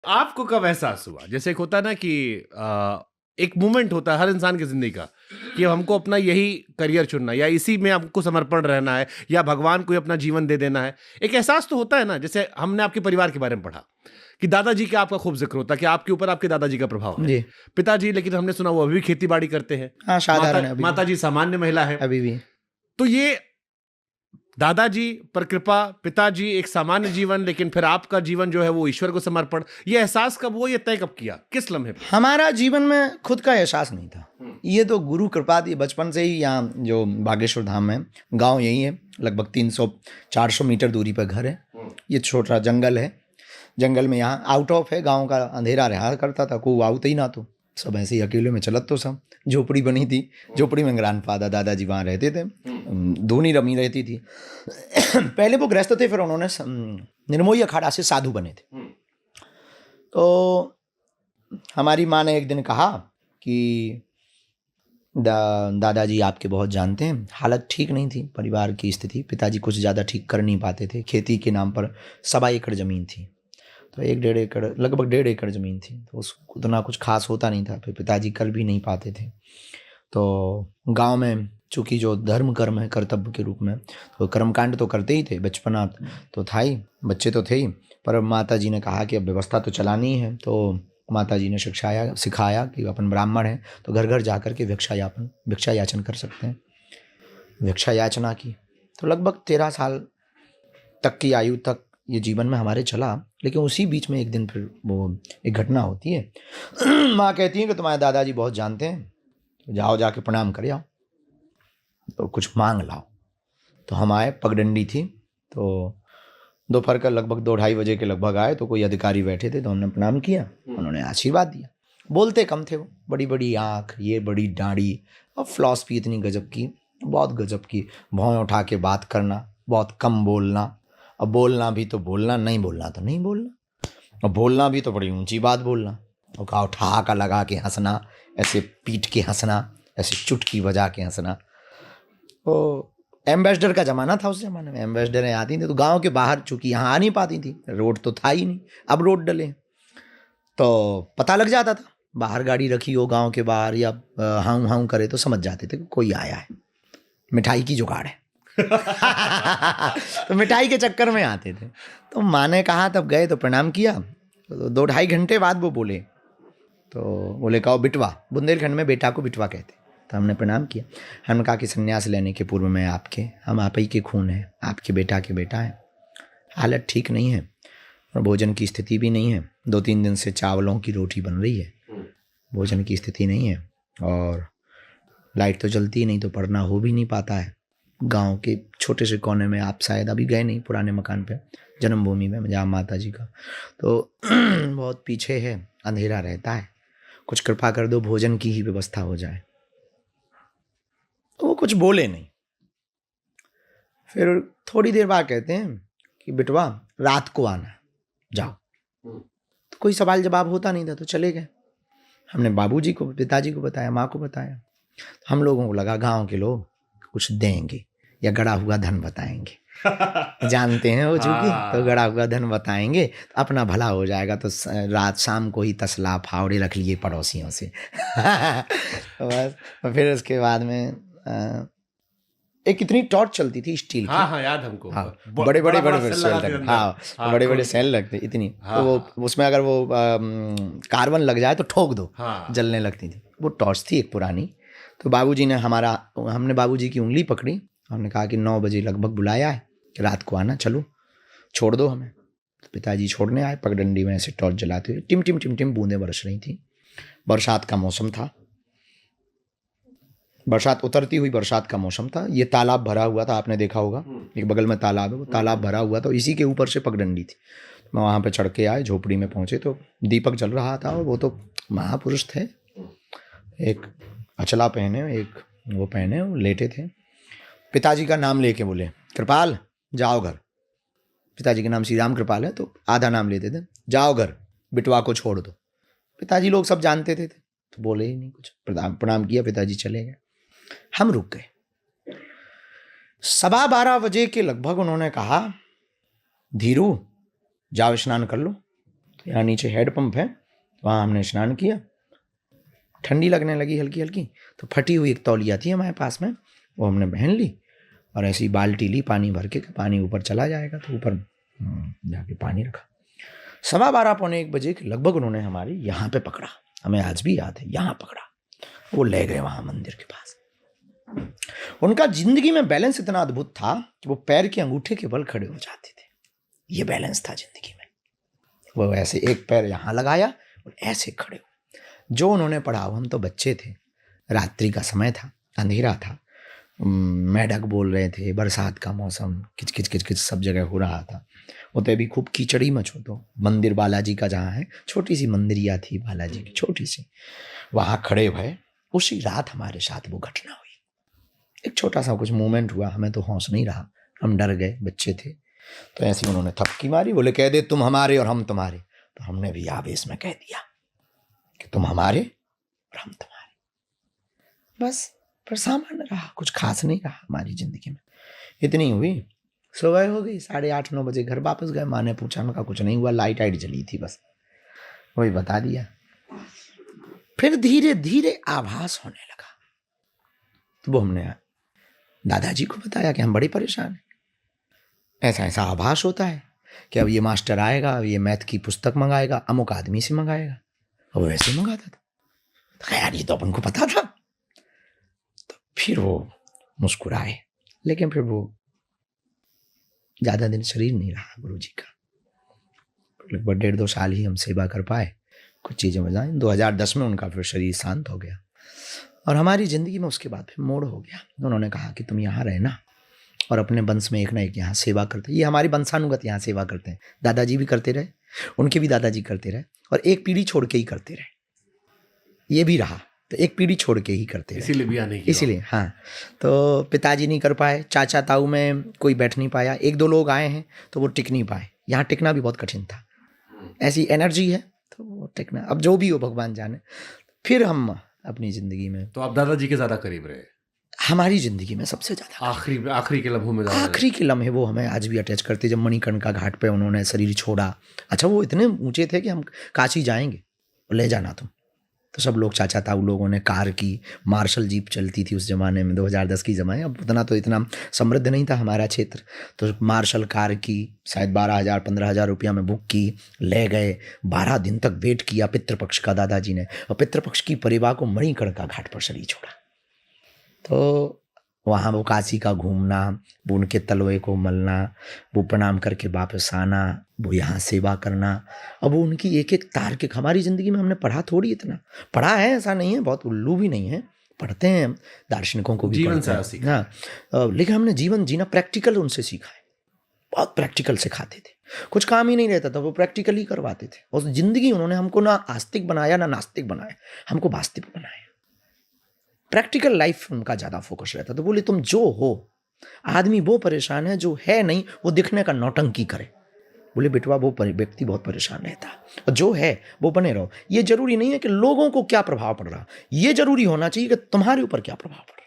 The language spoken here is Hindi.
आपको कब एहसास हुआ, जैसे एक होता है ना कि एक मोमेंट होता है हर इंसान की जिंदगी का कि हमको अपना यही करियर चुनना है या इसी में हमको समर्पण रहना है या भगवान को ही अपना जीवन दे देना है। एक एहसास तो होता है ना, जैसे हमने आपके परिवार के बारे में पढ़ा कि दादाजी का आपका खूब जिक्र होता है कि आपके ऊपर आपके दादाजी का प्रभाव है। जी। पिताजी, लेकिन हमने सुना वो अभी भी खेती बाड़ी करते हैं। हाँ, साधारण माता है अभी भी। माताजी सामान्य महिला है। अभी भी। तो ये दादाजी पर कृपा, पिताजी एक सामान्य जीवन, लेकिन फिर आपका जीवन जो है वो ईश्वर को समर्पण, ये एहसास कब हुआ, ये तय कब किया, किस लम्हे पे? हमारा जीवन में खुद का एहसास नहीं था। ये तो गुरु कृपा थी। बचपन से ही यहाँ जो बागेश्वर धाम है, गांव यही है, लगभग 300-400 मीटर दूरी पर घर है। ये छोटा जंगल है। जंगल में यहाँ आउट ऑफ है, गांव का अंधेरा रहा करता था, कोई आउट ही ना, तो सब ऐसे ही अकेले में चलत। तो सब झोपड़ी बनी थी, झोपड़ी में ग्रैंडफादर दादाजी वहाँ रहते थे। धूनी रमी रहती थी। पहले वो गृहस्थ थे, फिर उन्होंने निर्मोही अखाड़ा से साधु बने थे। तो हमारी माँ ने एक दिन कहा कि दादाजी आपके बहुत जानते हैं, हालत ठीक नहीं थी परिवार की स्थिति, पिताजी कुछ ज़्यादा ठीक कर नहीं पाते थे। खेती के नाम पर 1.25 एकड़ ज़मीन थी, तो 1-1.5 एकड़, लगभग 1.5 एकड़ ज़मीन थी, तो उसको उतना कुछ खास होता नहीं था। फिर पिताजी कर भी नहीं पाते थे। तो गांव में चूँकि जो धर्म कर्म है कर्तव्य के रूप में, तो कर्मकांड तो करते ही थे, बचपना तो था ही, बच्चे तो थे ही। पर माता जी ने कहा कि अब व्यवस्था तो चलानी है, तो माता जी ने सिखाया कि अपन ब्राह्मण हैं तो घर घर जा कर के भिक्षा याचन कर सकते हैं। भिक्षा याचना की, तो लगभग 13 साल तक की आयु तक ये जीवन में हमारे चला। लेकिन उसी बीच में एक दिन फिर वो एक घटना होती है। माँ कहती है कि तुम्हारे दादाजी बहुत जानते हैं, तो जाओ जाके प्रणाम कर आओ, तो कुछ मांग लाओ। तो हम आए, पगडंडी थी, तो दोपहर का लगभग 2-2:30 बजे के लगभग आए, तो कोई अधिकारी बैठे थे, तो हमने प्रणाम किया, उन्होंने आशीर्वाद दिया। बोलते कम थे वो, बड़ी बड़ी आँख, ये बड़ी दाढ़ी, और फिलॉसफी इतनी गजब की, बहुत गजब की। भौं उठा के बात करना, बहुत कम बोलना, और बोलना भी तो बोलना, नहीं बोलना तो नहीं बोलना, और बोलना भी तो बड़ी ऊंची बात बोलना, और कहा ठहाका लगा के हंसना, ऐसे पीट के हंसना, ऐसे चुटकी बजा के हंसना। तो एम्बेसडर का ज़माना था, उस ज़माने में एम्बेसडरें आती थी तो गांव के बाहर, चूँकि यहाँ आ नहीं पाती थी, रोड तो था ही नहीं, अब रोड डले, तो पता लग जाता था। बाहर गाड़ी रखी हो गांव के बाहर, या हाउ हाउ करे तो समझ जाते थे कि कोई आया है, मिठाई की जुगाड़ है। तो मिठाई के चक्कर में आते थे। तो माँ ने कहा, तब गए तो प्रणाम किया, तो 2-2.5 घंटे बाद वो बोले, तो बोले कहो बिटवा, बुंदेलखंड में बेटा को बिटवा कहते। तो हमने प्रणाम किया। हमने कहा कि संन्यास लेने के पूर्व में हम आप ही के खून हैं, आपके बेटा के बेटा हैं, हालत ठीक नहीं है और भोजन की स्थिति भी नहीं है। 2-3 दिन से चावलों की रोटी बन रही है, भोजन की स्थिति नहीं है, और लाइट तो जलती ही नहीं, तो पढ़ना हो भी नहीं पाता है। गांव के छोटे से कोने में, आप शायद अभी गए नहीं, पुराने मकान पे, जन्मभूमि में जहाँ माता जी का, तो बहुत पीछे है, अंधेरा रहता है, कुछ कृपा कर दो, भोजन की ही व्यवस्था हो जाए। तो वो कुछ बोले नहीं। फिर थोड़ी देर बाद कहते हैं कि बिटवा रात को आना, जाओ। तो कोई सवाल जवाब होता नहीं था, तो चले गए। हमने बाबूजी को, पिताजी को बताया, माँ को बताया। हम लोगों को लगा गांव के लोग कुछ देंगे या गड़ा हुआ धन बताएंगे। जानते हैं वो चूंकि, तो गड़ा हुआ धन बताएंगे तो अपना भला हो जाएगा। तो रात शाम को ही तसला फावड़े रख लिए पड़ोसियों से। तो बस, और फिर उसके बाद में एक इतनी टॉर्च चलती थी स्टील की। हाँ याद हमको। हाँ, बड़े बड़े सेल लगते, हाँ बड़े बड़े सेल लगते इतनी, तो वो उसमें अगर वो कार्बन लग जाए तो ठोक दो, जलने लगती थी। वो टॉर्च थी एक पुरानी। तो बाबूजी ने हमने बाबूजी की उंगली पकड़ी, हमने कहा कि 9 बजे लगभग बुलाया है कि रात को आना, चलो छोड़ दो हमें। तो पिताजी छोड़ने आए, पगडंडी में ऐसे टॉर्च जलाते हुए, टिम टिम टिम टिम बूंदें बरस रही थी। बरसात का मौसम था, बरसात उतरती हुई बरसात का मौसम था। ये तालाब भरा हुआ था, आपने देखा होगा, एक बगल में तालाब है, वो तालाब भरा हुआ था, इसी के ऊपर से पगडंडी थी। मैं वहाँ पे चढ़ के आए, झोपड़ी में पहुँचे तो दीपक जल रहा था, और वो तो महापुरुष थे, एक अचला पहने, एक वो पहने, वो लेटे थे। पिताजी का नाम लेके बोले, कृपाल जाओ घर। पिताजी का नाम श्री राम कृपाल है, तो आधा नाम लेते थे, जाओ घर, बिटवा को छोड़ दो। पिताजी लोग सब जानते थे, तो बोले ही नहीं कुछ, प्रणाम किया, पिताजी चले गए। हम रुक गए। 12:15 बजे के लगभग उन्होंने कहा, धीरू जाओ स्नान कर लो। तो यहाँ नीचे हेड पंप है, वहाँ हमने स्नान किया। ठंडी लगने लगी हल्की हल्की, तो फटी हुई एक तौलिया थी हमारे पास में, वो हमने पहन ली और ऐसी बाल्टी ली पानी भर के, पानी ऊपर चला जाएगा, तो ऊपर जाके पानी रखा। 12:15 पौने 1 बजे के लगभग उन्होंने हमारी यहाँ पे पकड़ा, हमें आज भी याद है, यहाँ पकड़ा, वो ले गए वहाँ मंदिर के पास। उनका जिंदगी में बैलेंस इतना अद्भुत था कि वो पैर के अंगूठे के बल खड़े हो जाते थे। ये बैलेंस था जिंदगी में। वो ऐसे एक पैर यहाँ लगाया और ऐसे खड़े हो। जो उन्होंने पढ़ा, हम तो बच्चे थे, रात्रि का समय था, अंधेरा था, मेढक बोल रहे थे, बरसात का मौसम, किचकिच किचकिच सब जगह हो रहा था। उतने भी खूब कीचड़ी मच हो। तो मंदिर बालाजी का जहाँ है, छोटी सी मंदिरिया थी बालाजी की, छोटी सी, वहाँ खड़े हुए। उसी रात हमारे साथ वो घटना हुई। एक छोटा सा कुछ मूवमेंट हुआ, हमें तो होश नहीं रहा, हम डर गए, बच्चे थे। तो ऐसे उन्होंने थपकी मारी, बोले कह दे तुम हमारे और हम तुम्हारे। तो हमने भी आवेश में कह दिया कि तुम हमारे और हम तुम्हारे। बस पर सामान्य रहा, कुछ खास नहीं रहा हमारी जिंदगी में। इतनी हुई, सुबह हो गई, 8:30-9 बजे घर वापस गए। माँ ने पूछा, उनका कुछ नहीं हुआ, लाइट आइट जली थी बस, वही बता दिया। फिर धीरे धीरे आभास होने लगा, तो वो हमने दादाजी को बताया कि हम बड़े परेशान हैं, ऐसा ऐसा आभास होता है कि अब ये मास्टर आएगा, अब ये मैथ की पुस्तक मंगाएगा, अमुक आदमी से मंगाएगा। अब वैसे मंगाता था, तो यार ये तो अपन को पता था। तो फिर वो मुस्कुराए, लेकिन फिर वो ज़्यादा दिन शरीर नहीं रहा गुरु जी का। लगभग 1.5-2 साल ही हम सेवा कर पाए, कुछ चीज़ें बजाएं। 2010 में उनका फिर शरीर शांत हो गया और हमारी ज़िंदगी में उसके बाद फिर मोड़ हो गया। उन्होंने कहा कि तुम यहाँ रहना और अपने वंश में एक ना एक यहाँ सेवा करते। ये हमारी वंशानुगत यहाँ सेवा करते हैं, दादाजी भी करते रहे, उनके भी दादाजी करते रहे, और एक पीढ़ी छोड़ के ही करते रहे। ये भी रहा, तो एक पीढ़ी छोड़ के ही करते रहे, इसीलिए भी आने की इसीलिए। हाँ, तो पिताजी नहीं कर पाए, चाचा ताऊ में कोई बैठ नहीं पाया, 1-2 लोग आए हैं तो वो टिक नहीं पाए। यहाँ टिकना भी बहुत कठिन था, ऐसी एनर्जी है तो वो टिकना, अब जो भी हो भगवान जाने। फिर हम अपनी ज़िंदगी में, तो आप दादाजी के ज़्यादा करीब रहे हमारी ज़िंदगी में सबसे ज़्यादा आखिरी के लम्हों में ज़्यादा आखिरी के लम्हे वो हमें आज भी अटैच करते। जब मणिकर्णिका घाट पे उन्होंने शरीर छोड़ा, अच्छा वो इतने ऊंचे थे कि हम काशी जाएंगे, ले जाना तुम। तो सब लोग, चाचा ताऊ लोगों ने कार की, मार्शल जीप चलती थी उस ज़माने में, 2010 की ज़माने। अब उतना तो इतना समृद्ध नहीं था हमारा क्षेत्र, तो मार्शल कार की शायद 12,000-15,000 रुपया में बुक की, ले गए। 12 दिन तक वेट किया पितृपक्ष का दादाजी ने, और पितृपक्ष की परिवार को मणिकर्णिका घाट पर शरीर छोड़ा। तो वहाँ वो काशी का घूमना, वो उनके तलवे को मलना, वो प्रणाम करके वापस आना, वो यहाँ सेवा करना। अब वो उनकी एक एक तार्किक, हमारी ज़िंदगी में हमने पढ़ा थोड़ी, इतना पढ़ा है ऐसा नहीं है, बहुत उल्लू भी नहीं है, पढ़ते हैं, दार्शनिकों को भी जीवन पढ़ते से हैं। हाँ, लेकिन हमने जीवन जीना प्रैक्टिकल उनसे सीखा है, बहुत प्रैक्टिकल सिखाते थे। कुछ काम ही नहीं रहता था, वो प्रैक्टिकल ही करवाते थे। और ज़िंदगी उन्होंने हमको ना आस्तिक बनाया ना नास्तिक बनाया, हमको वास्तविक बनाया। प्रैक्टिकल लाइफ उनका ज़्यादा फोकस रहता। तो बोले तुम जो हो, आदमी वो परेशान है जो है नहीं, वो दिखने का नौटंकी करे। बोले बेटवा वो व्यक्ति बहुत परेशान रहता, और जो है वो बने रहो। ये जरूरी नहीं है कि लोगों को क्या प्रभाव पड़ रहा, ये जरूरी होना चाहिए कि तुम्हारे ऊपर क्या प्रभाव पड़ रहा।